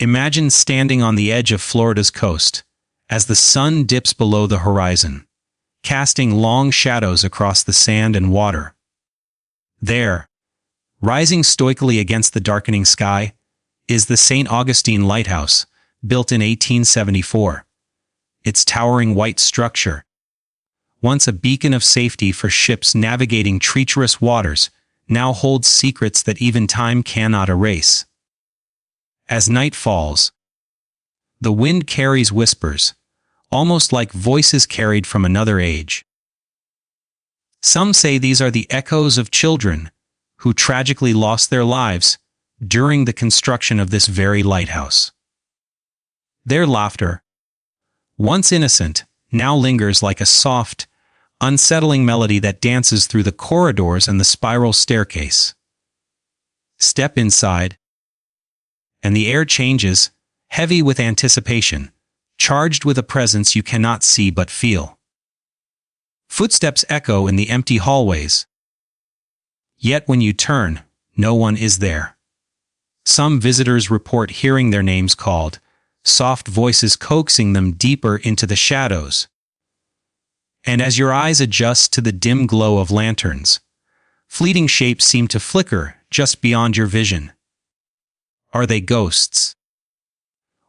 Imagine standing on the edge of Florida's coast, as the sun dips below the horizon, casting long shadows across the sand and water. There, rising stoically against the darkening sky, is the St. Augustine Lighthouse, built in 1874. Its towering white structure, once a beacon of safety for ships navigating treacherous waters, now holds secrets that even time cannot erase. As night falls, the wind carries whispers, almost like voices carried from another age. Some say these are the echoes of children who tragically lost their lives during the construction of this very lighthouse. Their laughter, once innocent, now lingers like a soft, unsettling melody that dances through the corridors and the spiral staircase. Step inside, and the air changes, heavy with anticipation, charged with a presence you cannot see but feel. Footsteps echo in the empty hallways. Yet when you turn, no one is there. Some visitors report hearing their names called, soft voices coaxing them deeper into the shadows. And as your eyes adjust to the dim glow of lanterns, fleeting shapes seem to flicker just beyond your vision. Are they ghosts?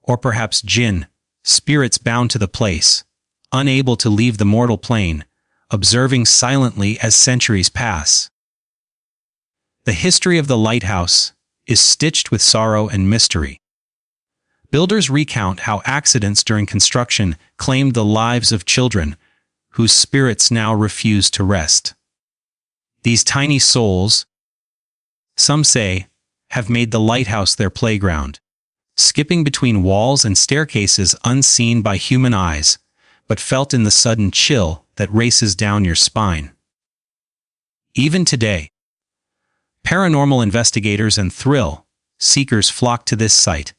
Or perhaps Jinn, spirits bound to the place, unable to leave the mortal plane, observing silently as centuries pass? The history of the lighthouse is stitched with sorrow and mystery. Builders recount how accidents during construction claimed the lives of children, whose spirits now refuse to rest. These tiny souls, some say, have made the lighthouse their playground, skipping between walls and staircases unseen by human eyes, but felt in the sudden chill that races down your spine. Even today, paranormal investigators and thrill seekers flock to this site,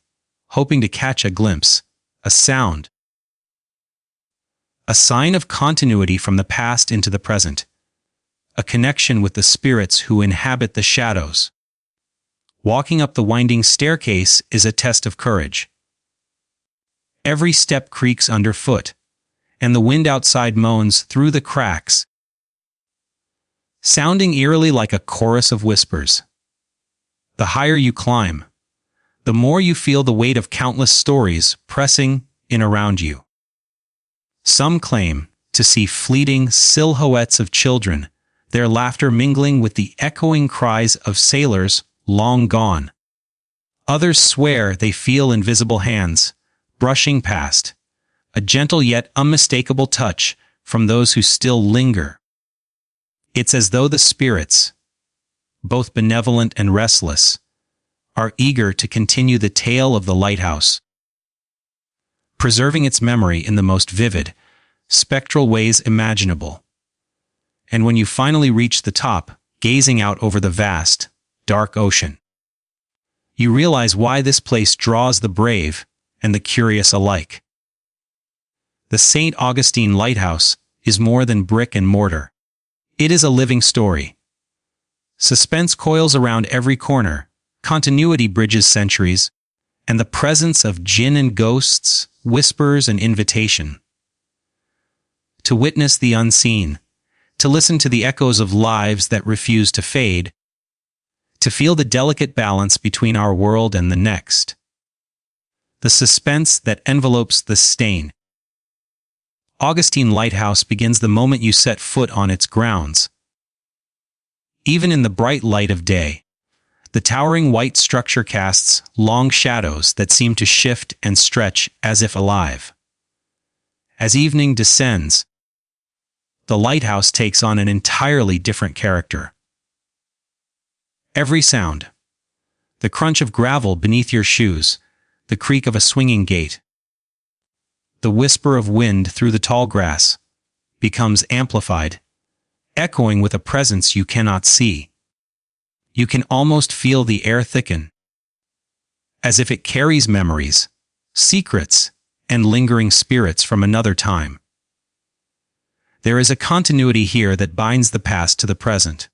hoping to catch a glimpse, a sound, a sign of continuity from the past into the present, a connection with the spirits who inhabit the shadows. Walking up the winding staircase is a test of courage. Every step creaks underfoot, and the wind outside moans through the cracks, sounding eerily like a chorus of whispers. The higher you climb, the more you feel the weight of countless stories pressing in around you. Some claim to see fleeting silhouettes of children, their laughter mingling with the echoing cries of sailors long gone. Others swear they feel invisible hands, brushing past, a gentle yet unmistakable touch from those who still linger. It's as though the spirits, both benevolent and restless, are eager to continue the tale of the lighthouse, preserving its memory in the most vivid, spectral ways imaginable. And when you finally reach the top, gazing out over the vast, dark ocean, you realize why this place draws the brave and the curious alike. The St. Augustine Lighthouse is more than brick and mortar. It is a living story. Suspense coils around every corner, continuity bridges centuries, and the presence of Jinn and ghosts whispers an invitation. To witness the unseen, to listen to the echoes of lives that refuse to fade, to feel the delicate balance between our world and the next. The suspense that envelopes the stain. Augustine Lighthouse begins the moment you set foot on its grounds. Even in the bright light of day, the towering white structure casts long shadows that seem to shift and stretch as if alive. As evening descends, the lighthouse takes on an entirely different character. Every sound, the crunch of gravel beneath your shoes, the creak of a swinging gate, the whisper of wind through the tall grass, becomes amplified, echoing with a presence you cannot see. You can almost feel the air thicken, as if it carries memories, secrets, and lingering spirits from another time. There is a continuity here that binds the past to the present.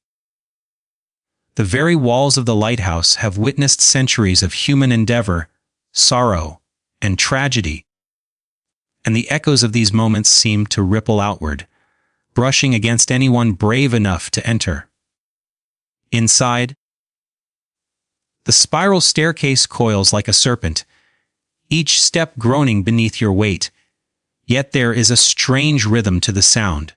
The very walls of the lighthouse have witnessed centuries of human endeavor, sorrow, and tragedy. And the echoes of these moments seem to ripple outward, brushing against anyone brave enough to enter. Inside, the spiral staircase coils like a serpent, each step groaning beneath your weight, yet there is a strange rhythm to the sound.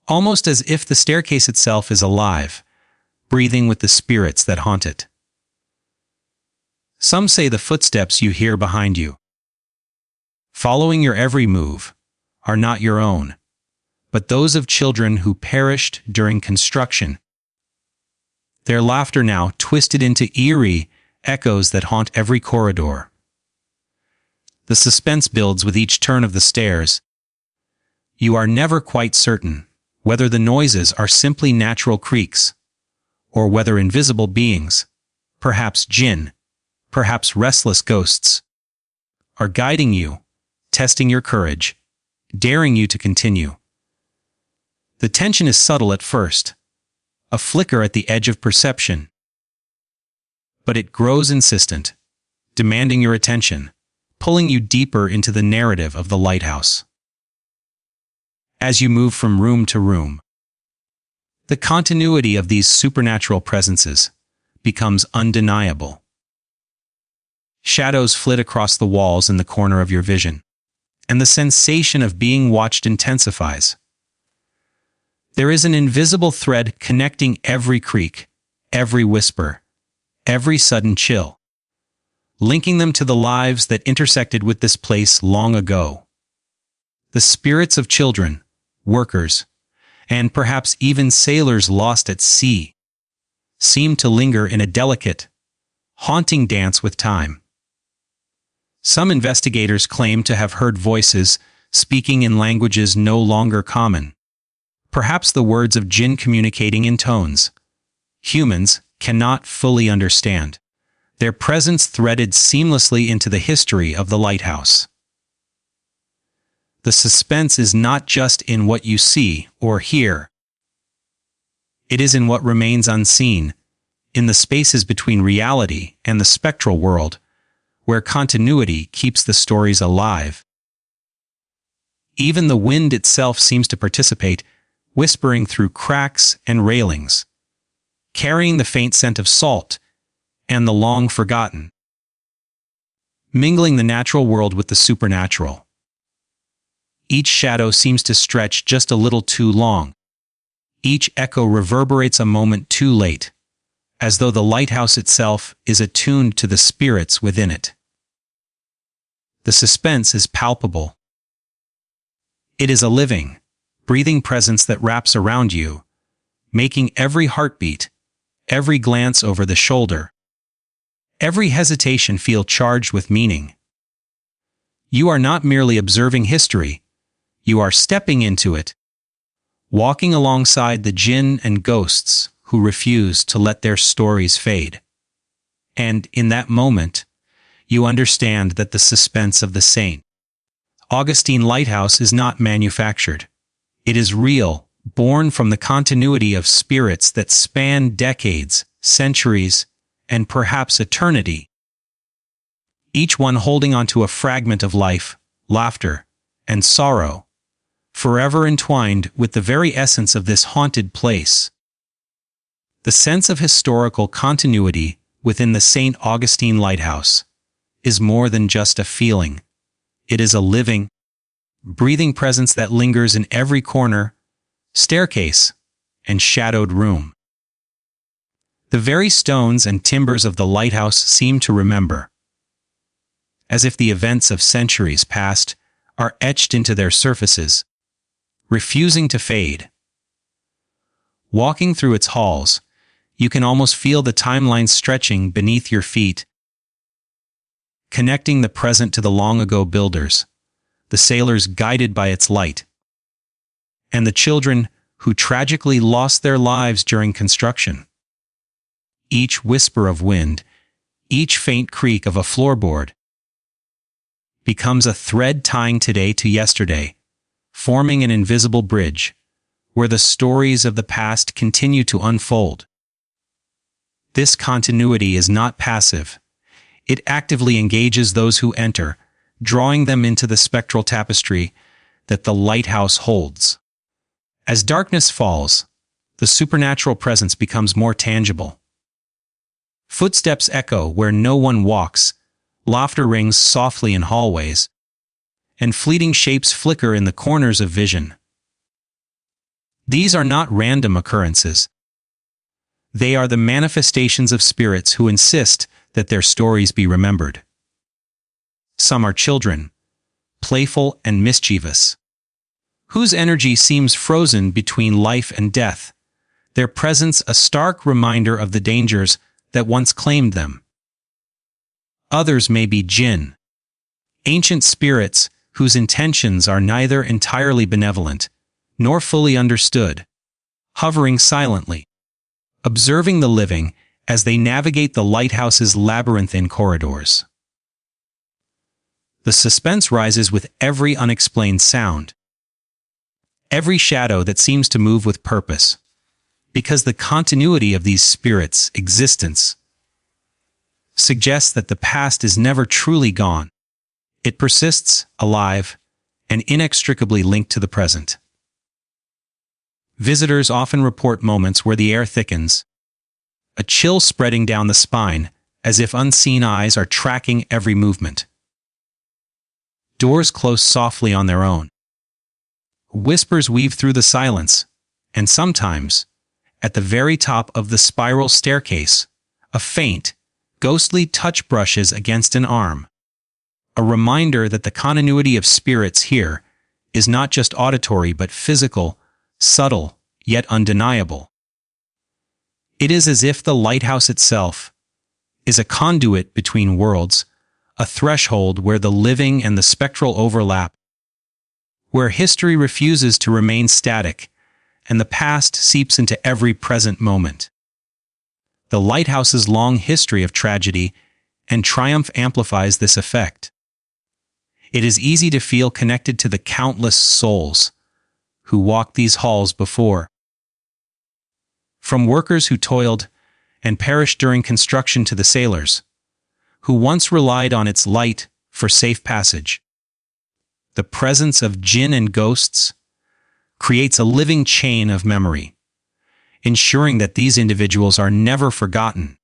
Almost as if the staircase itself is alive, breathing with the spirits that haunt it. Some say the footsteps you hear behind you, following your every move, are not your own, but those of children who perished during construction. Their laughter now twisted into eerie echoes that haunt every corridor. The suspense builds with each turn of the stairs. You are never quite certain whether the noises are simply natural creaks, or whether invisible beings, perhaps Jinn, perhaps restless ghosts, are guiding you, testing your courage, daring you to continue. The tension is subtle at first, a flicker at the edge of perception. But it grows insistent, demanding your attention, pulling you deeper into the narrative of the lighthouse. As you move from room to room, the continuity of these supernatural presences becomes undeniable. Shadows flit across the walls in the corner of your vision, and the sensation of being watched intensifies. There is an invisible thread connecting every creak, every whisper, every sudden chill, linking them to the lives that intersected with this place long ago. The spirits of children, workers, and perhaps even sailors lost at sea seem to linger in a delicate, haunting dance with time. Some investigators claim to have heard voices speaking in languages no longer common, perhaps the words of Jinn communicating in tones humans cannot fully understand, their presence threaded seamlessly into the history of the lighthouse. The suspense is not just in what you see or hear. It is in what remains unseen, in the spaces between reality and the spectral world, where continuity keeps the stories alive. Even the wind itself seems to participate, whispering through cracks and railings, carrying the faint scent of salt and the long-forgotten, mingling the natural world with the supernatural. Each shadow seems to stretch just a little too long. Each echo reverberates a moment too late, as though the lighthouse itself is attuned to the spirits within it. The suspense is palpable. It is a living, breathing presence that wraps around you, making every heartbeat, every glance over the shoulder, every hesitation feel charged with meaning. You are not merely observing history, you are stepping into it, walking alongside the Jinn and ghosts who refuse to let their stories fade. And in that moment, you understand that the suspense of the St. Augustine Lighthouse is not manufactured. It is real, born from the continuity of spirits that span decades, centuries, and perhaps eternity. Each one holding onto a fragment of life, laughter, and sorrow, forever entwined with the very essence of this haunted place. The sense of historical continuity within the St. Augustine Lighthouse is more than just a feeling. It is a living, breathing presence that lingers in every corner, staircase, and shadowed room. The very stones and timbers of the lighthouse seem to remember, as if the events of centuries past are etched into their surfaces, refusing to fade. Walking through its halls, you can almost feel the timeline stretching beneath your feet, connecting the present to the long-ago builders, the sailors guided by its light, and the children who tragically lost their lives during construction. Each whisper of wind, each faint creak of a floorboard, becomes a thread tying today to yesterday, forming an invisible bridge, where the stories of the past continue to unfold. This continuity is not passive. It actively engages those who enter, drawing them into the spectral tapestry that the lighthouse holds. As darkness falls, the supernatural presence becomes more tangible. Footsteps echo where no one walks, laughter rings softly in hallways, and fleeting shapes flicker in the corners of vision. These are not random occurrences. They are the manifestations of spirits who insist that their stories be remembered. Some are children, playful and mischievous, whose energy seems frozen between life and death, their presence a stark reminder of the dangers that once claimed them. Others may be Jinn, ancient spirits whose intentions are neither entirely benevolent nor fully understood, hovering silently, observing the living as they navigate the lighthouse's labyrinthine corridors. The suspense rises with every unexplained sound, every shadow that seems to move with purpose, because the continuity of these spirits' existence suggests that the past is never truly gone. It persists, alive, and inextricably linked to the present. Visitors often report moments where the air thickens, a chill spreading down the spine, as if unseen eyes are tracking every movement. Doors close softly on their own. Whispers weave through the silence, and sometimes, at the very top of the spiral staircase, a faint, ghostly touch brushes against an arm, a reminder that the continuity of spirits here is not just auditory but physical, subtle, yet undeniable. It is as if the lighthouse itself is a conduit between worlds, a threshold where the living and the spectral overlap, where history refuses to remain static and the past seeps into every present moment. The lighthouse's long history of tragedy and triumph amplifies this effect. It is easy to feel connected to the countless souls who walked these halls before. From workers who toiled and perished during construction to the sailors, who once relied on its light for safe passage. The presence of Jinn and ghosts creates a living chain of memory, ensuring that these individuals are never forgotten.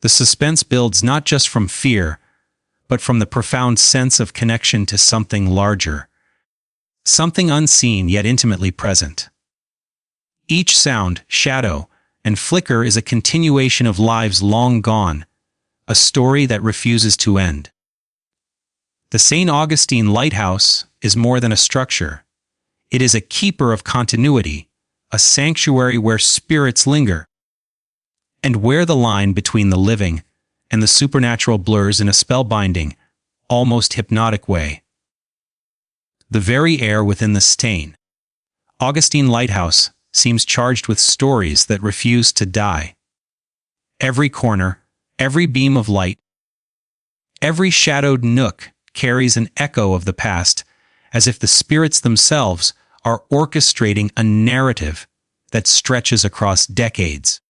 The suspense builds not just from fear, but from the profound sense of connection to something larger, something unseen yet intimately present. Each sound, shadow, and flicker is a continuation of lives long gone, a story that refuses to end. The St. Augustine Lighthouse is more than a structure. It is a keeper of continuity, a sanctuary where spirits linger, and where the line between the living and the supernatural blurs in a spellbinding, almost hypnotic way. The very air within the St. Augustine Lighthouse seems charged with stories that refuse to die. Every corner, every beam of light, every shadowed nook carries an echo of the past, as if the spirits themselves are orchestrating a narrative that stretches across decades.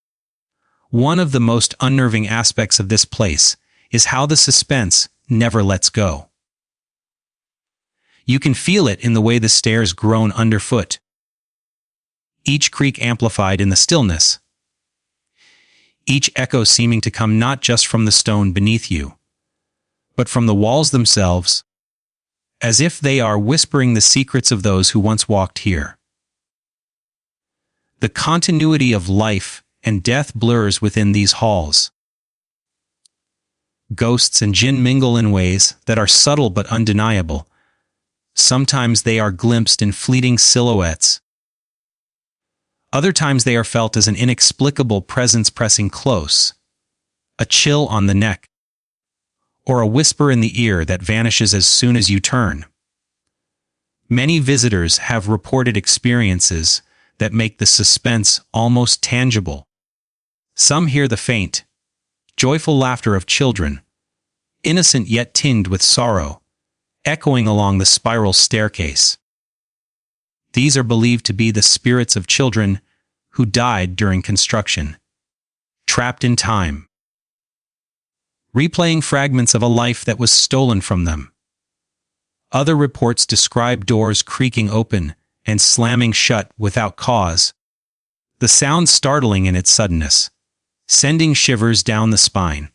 One of the most unnerving aspects of this place is how the suspense never lets go. You can feel it in the way the stairs groan underfoot, each creak amplified in the stillness, each echo seeming to come not just from the stone beneath you, but from the walls themselves, as if they are whispering the secrets of those who once walked here. The continuity of life and death blurs within these halls. Ghosts and Jinn mingle in ways that are subtle but undeniable. Sometimes they are glimpsed in fleeting silhouettes. Other times they are felt as an inexplicable presence pressing close, a chill on the neck, or a whisper in the ear that vanishes as soon as you turn. Many visitors have reported experiences that make the suspense almost tangible. Some hear the faint, joyful laughter of children, innocent yet tinged with sorrow, echoing along the spiral staircase. These are believed to be the spirits of children who died during construction, trapped in time, replaying fragments of a life that was stolen from them. Other reports describe doors creaking open and slamming shut without cause, the sound startling in its suddenness, sending shivers down the spine.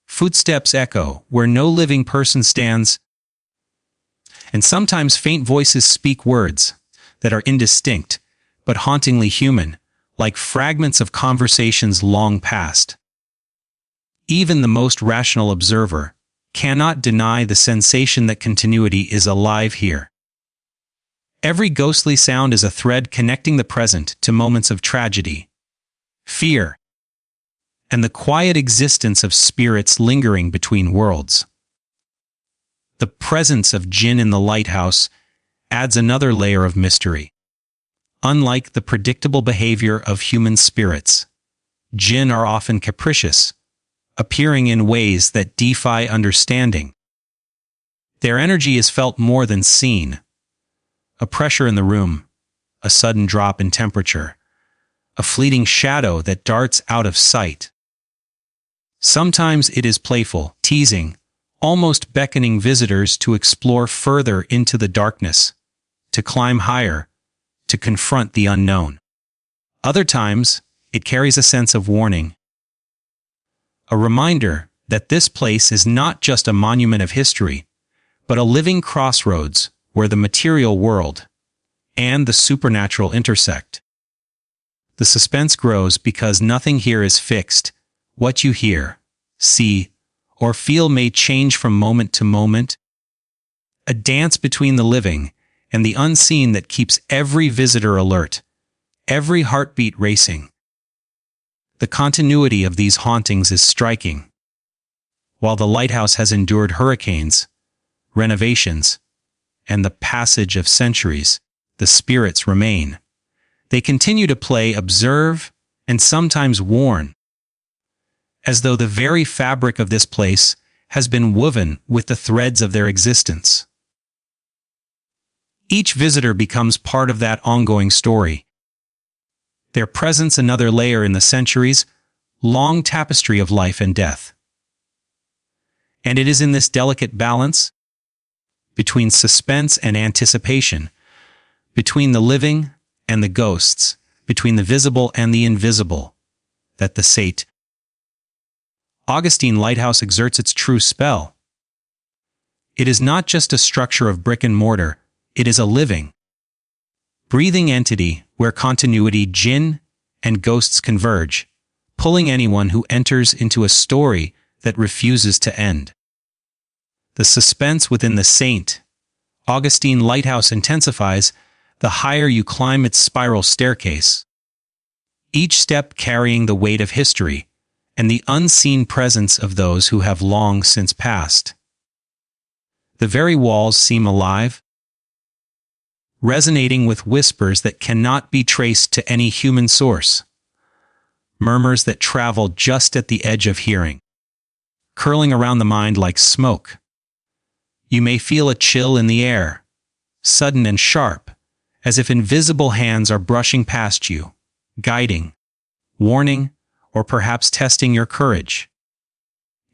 Footsteps echo where no living person stands, and sometimes faint voices speak words that are indistinct but hauntingly human, like fragments of conversations long past. Even the most rational observer cannot deny the sensation that continuity is alive here. Every ghostly sound is a thread connecting the present to moments of tragedy, fear, and the quiet existence of spirits lingering between worlds. The presence of Jinn in the lighthouse adds another layer of mystery. Unlike the predictable behavior of human spirits, Jinn are often capricious, appearing in ways that defy understanding. Their energy is felt more than seen. A pressure in the room, a sudden drop in temperature, a fleeting shadow that darts out of sight. Sometimes it is playful, teasing, almost beckoning visitors to explore further into the darkness, to climb higher, to confront the unknown. Other times, it carries a sense of warning, a reminder that this place is not just a monument of history, but a living crossroads where the material world and the supernatural intersect. The suspense grows because nothing here is fixed. What you hear, see, or feel may change from moment to moment. A dance between the living and the unseen that keeps every visitor alert, every heartbeat racing. The continuity of these hauntings is striking. While the lighthouse has endured hurricanes, renovations, and the passage of centuries, the spirits remain. They continue to play, observe, and sometimes warn, as though the very fabric of this place has been woven with the threads of their existence. Each visitor becomes part of that ongoing story. Their presence another layer in the centuries-long tapestry of life and death. And it is in this delicate balance, between suspense and anticipation, between the living and the ghosts, between the visible and the invisible, that the St. Augustine Lighthouse exerts its true spell. It is not just a structure of brick and mortar, it is a living, breathing entity where continuity, Jinn, and ghosts converge, pulling anyone who enters into a story that refuses to end. The suspense within the St. Augustine Lighthouse intensifies the higher you climb its spiral staircase, each step carrying the weight of history and the unseen presence of those who have long since passed. The very walls seem alive, resonating with whispers that cannot be traced to any human source, murmurs that travel just at the edge of hearing, curling around the mind like smoke. You may feel a chill in the air, sudden and sharp, as if invisible hands are brushing past you, guiding, warning, or perhaps testing your courage.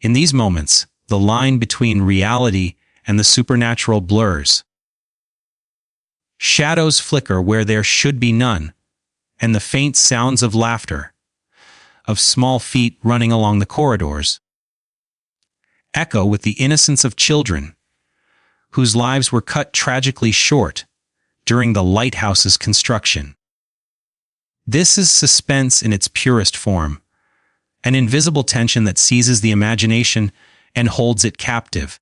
In these moments, the line between reality and the supernatural blurs. Shadows flicker where there should be none, and the faint sounds of laughter, of small feet running along the corridors, echo with the innocence of children, whose lives were cut tragically short during the lighthouse's construction. This is suspense in its purest form, an invisible tension that seizes the imagination and holds it captive,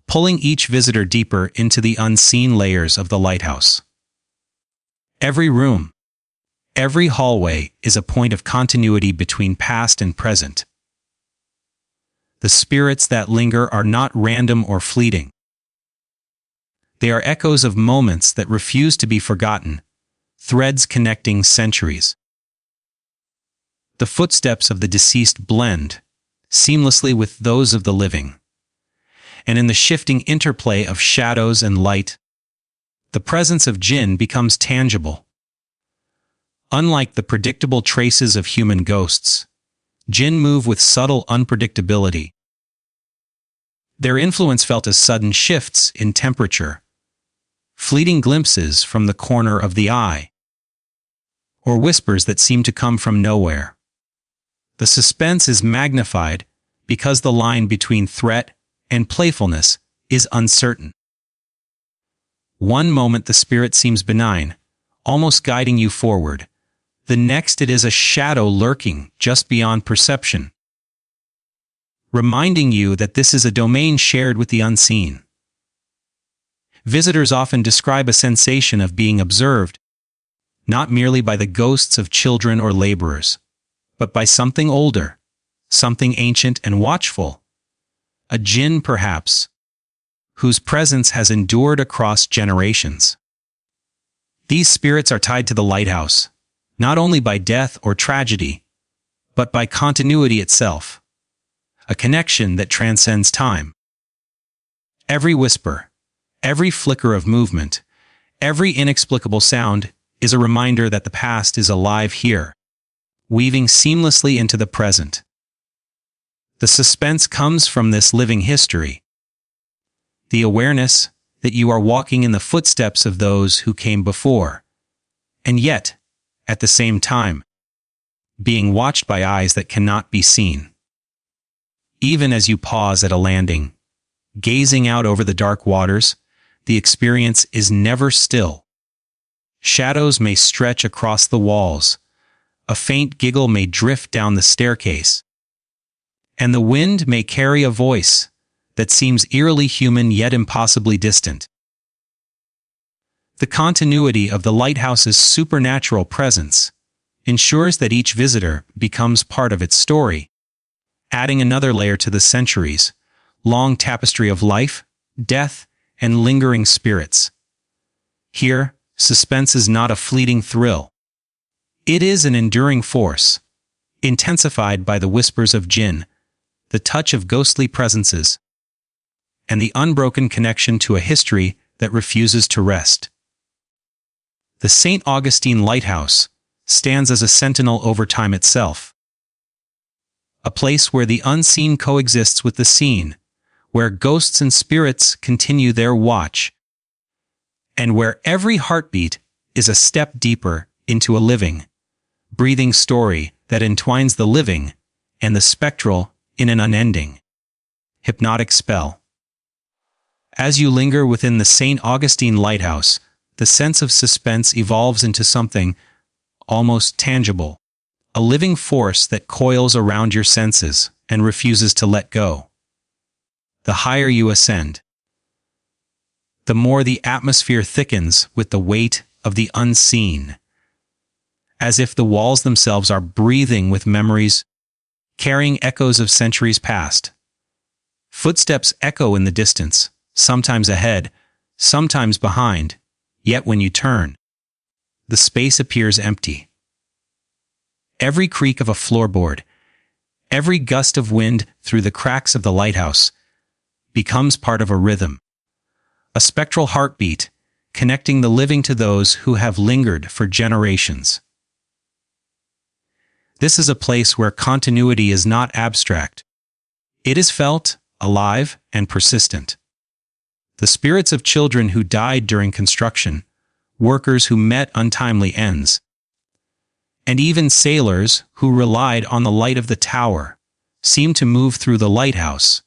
pulling each visitor deeper into the unseen layers of the lighthouse. Every room, every hallway is a point of continuity between past and present. The spirits that linger are not random or fleeting. They are echoes of moments that refuse to be forgotten, threads connecting centuries. The footsteps of the deceased blend seamlessly with those of the living, and in the shifting interplay of shadows and light, the presence of Jinn becomes tangible. Unlike the predictable traces of human ghosts, Jinn move with subtle unpredictability. Their influence felt as sudden shifts in temperature, fleeting glimpses from the corner of the eye, or whispers that seem to come from nowhere. The suspense is magnified because the line between threat and playfulness is uncertain. One moment the spirit seems benign, almost guiding you forward. The next it is a shadow lurking just beyond perception, reminding you that this is a domain shared with the unseen. Visitors often describe a sensation of being observed, not merely by the ghosts of children or laborers, but by something older, something ancient and watchful, a jinn perhaps, whose presence has endured across generations. These spirits are tied to the lighthouse, not only by death or tragedy, but by continuity itself, a connection that transcends time. Every whisper, every flicker of movement, every inexplicable sound is a reminder that the past is alive here, weaving seamlessly into the present. The suspense comes from this living history, the awareness that you are walking in the footsteps of those who came before, and yet, at the same time, being watched by eyes that cannot be seen. Even as you pause at a landing, gazing out over the dark waters, the experience is never still. Shadows may stretch across the walls, a faint giggle may drift down the staircase, and the wind may carry a voice that seems eerily human yet impossibly distant. The continuity of the lighthouse's supernatural presence ensures that each visitor becomes part of its story, adding another layer to the centuries-long tapestry of life, death, and lingering spirits. Here, suspense is not a fleeting thrill. It is an enduring force, intensified by the whispers of jinn, the touch of ghostly presences, and the unbroken connection to a history that refuses to rest. The St. Augustine Lighthouse stands as a sentinel over time itself, a place where the unseen coexists with the seen, where ghosts and spirits continue their watch, and where every heartbeat is a step deeper into a living, breathing story that entwines the living and the spectral in an unending, hypnotic spell. As you linger within the St. Augustine Lighthouse, the sense of suspense evolves into something almost tangible, a living force that coils around your senses and refuses to let go. The higher you ascend, the more the atmosphere thickens with the weight of the unseen, as if the walls themselves are breathing with memories, carrying echoes of centuries past. Footsteps echo in the distance, sometimes ahead, sometimes behind, yet when you turn, the space appears empty. Every creak of a floorboard, every gust of wind through the cracks of the lighthouse becomes part of a rhythm, a spectral heartbeat connecting the living to those who have lingered for generations. This is a place where continuity is not abstract. It is felt, alive, and persistent. The spirits of children who died during construction, workers who met untimely ends, and even sailors who relied on the light of the tower seem to move through the lighthouse,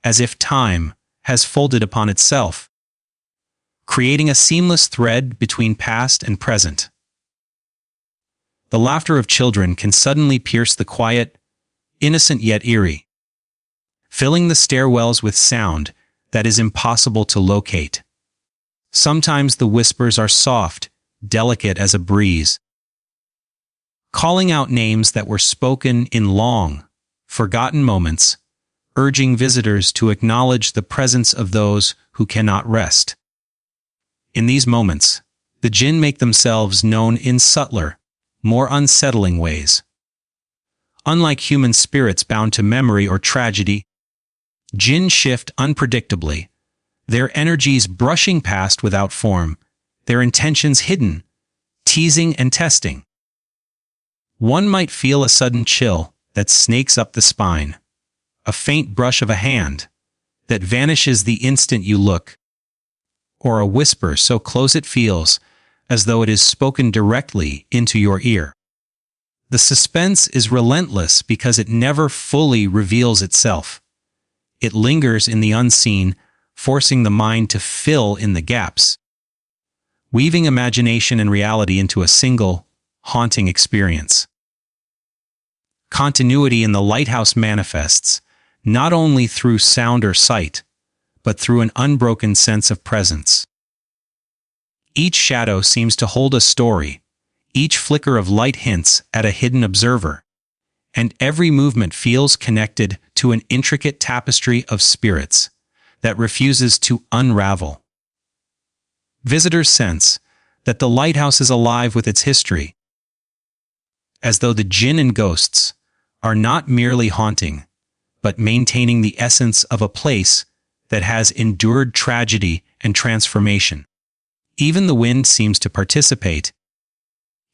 as if time has folded upon itself, creating a seamless thread between past and present. The laughter of children can suddenly pierce the quiet, innocent yet eerie, filling the stairwells with sound that is impossible to locate. Sometimes the whispers are soft, delicate as a breeze, calling out names that were spoken in long, forgotten moments, urging visitors to acknowledge the presence of those who cannot rest. In these moments, the jinn make themselves known in subtler, more unsettling ways. Unlike human spirits bound to memory or tragedy, jinn shift unpredictably, their energies brushing past without form, their intentions hidden, teasing and testing. One might feel a sudden chill that snakes up the spine, a faint brush of a hand that vanishes the instant you look, or a whisper so close it feels as though it is spoken directly into your ear. The suspense is relentless because it never fully reveals itself. It lingers in the unseen, forcing the mind to fill in the gaps, weaving imagination and reality into a single, haunting experience. Continuity in the lighthouse manifests not only through sound or sight, but through an unbroken sense of presence. Each shadow seems to hold a story, each flicker of light hints at a hidden observer, and every movement feels connected to an intricate tapestry of spirits that refuses to unravel. Visitors sense that the lighthouse is alive with its history, as though the jinn and ghosts are not merely haunting, but maintaining the essence of a place that has endured tragedy and transformation. Even the wind seems to participate,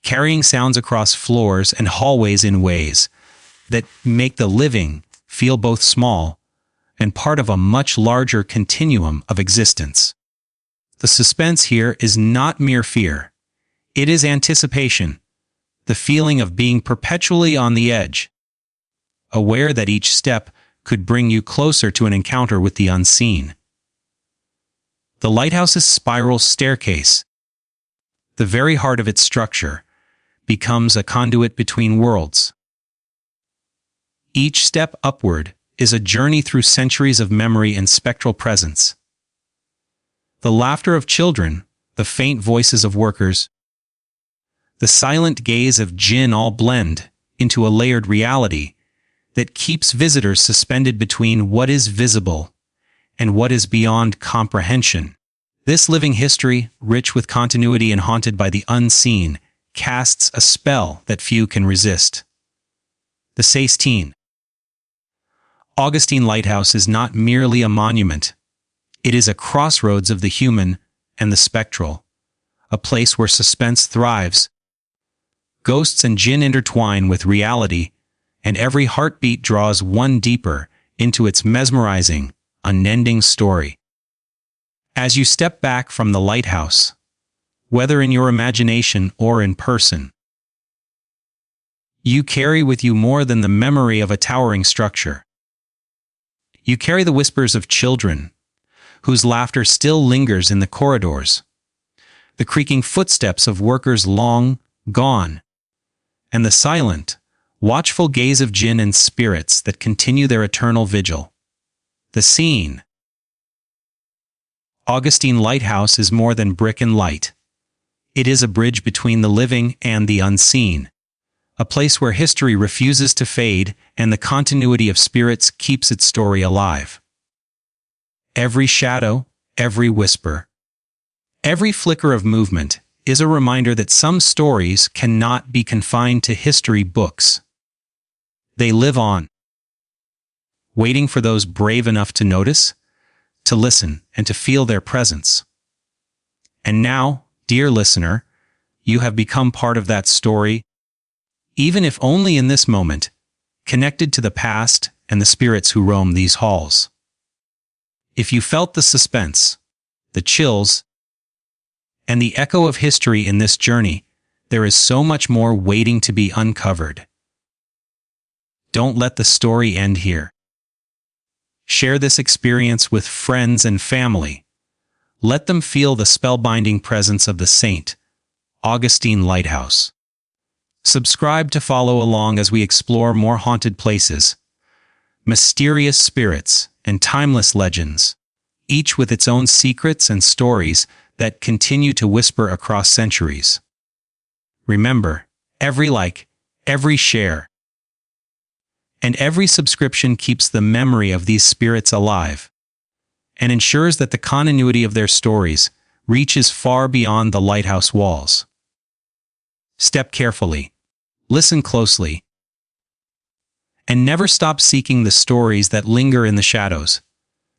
carrying sounds across floors and hallways in ways that make the living feel both small and part of a much larger continuum of existence. The suspense here is not mere fear. It is anticipation, the feeling of being perpetually on the edge, aware that each step could bring you closer to an encounter with the unseen. The lighthouse's spiral staircase, the very heart of its structure, becomes a conduit between worlds. Each step upward is a journey through centuries of memory and spectral presence. The laughter of children, the faint voices of workers, the silent gaze of jinn all blend into a layered reality that keeps visitors suspended between what is visible and what is beyond comprehension. This living history, rich with continuity and haunted by the unseen, casts a spell that few can resist. The Sistine. Augustine Lighthouse is not merely a monument. It is a crossroads of the human and the spectral, a place where suspense thrives. Ghosts and jinn intertwine with reality, and every heartbeat draws one deeper into its mesmerizing, unending story. As you step back from the lighthouse, whether in your imagination or in person, you carry with you more than the memory of a towering structure. You carry the whispers of children, whose laughter still lingers in the corridors, the creaking footsteps of workers long gone, and the silent, watchful gaze of jinn and spirits that continue their eternal vigil. The scene. Augustine Lighthouse is more than brick and light. It is a bridge between the living and the unseen, a place where history refuses to fade and the continuity of spirits keeps its story alive. Every shadow, every whisper, every flicker of movement is a reminder that some stories cannot be confined to history books. They live on, waiting for those brave enough to notice, to listen, and to feel their presence. And now, dear listener, you have become part of that story, even if only in this moment, connected to the past and the spirits who roam these halls. If you felt the suspense, the chills, and the echo of history in this journey, there is so much more waiting to be uncovered. Don't let the story end here. Share this experience with friends and family. Let them feel the spellbinding presence of the St. Augustine Lighthouse. Subscribe to follow along as we explore more haunted places, mysterious spirits, and timeless legends, each with its own secrets and stories that continue to whisper across centuries. Remember, every like, every share, and every subscription keeps the memory of these spirits alive and ensures that the continuity of their stories reaches far beyond the lighthouse walls. Step carefully, listen closely, and never stop seeking the stories that linger in the shadows,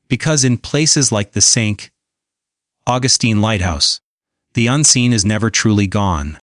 because in places like the St. Augustine Lighthouse, the unseen is never truly gone.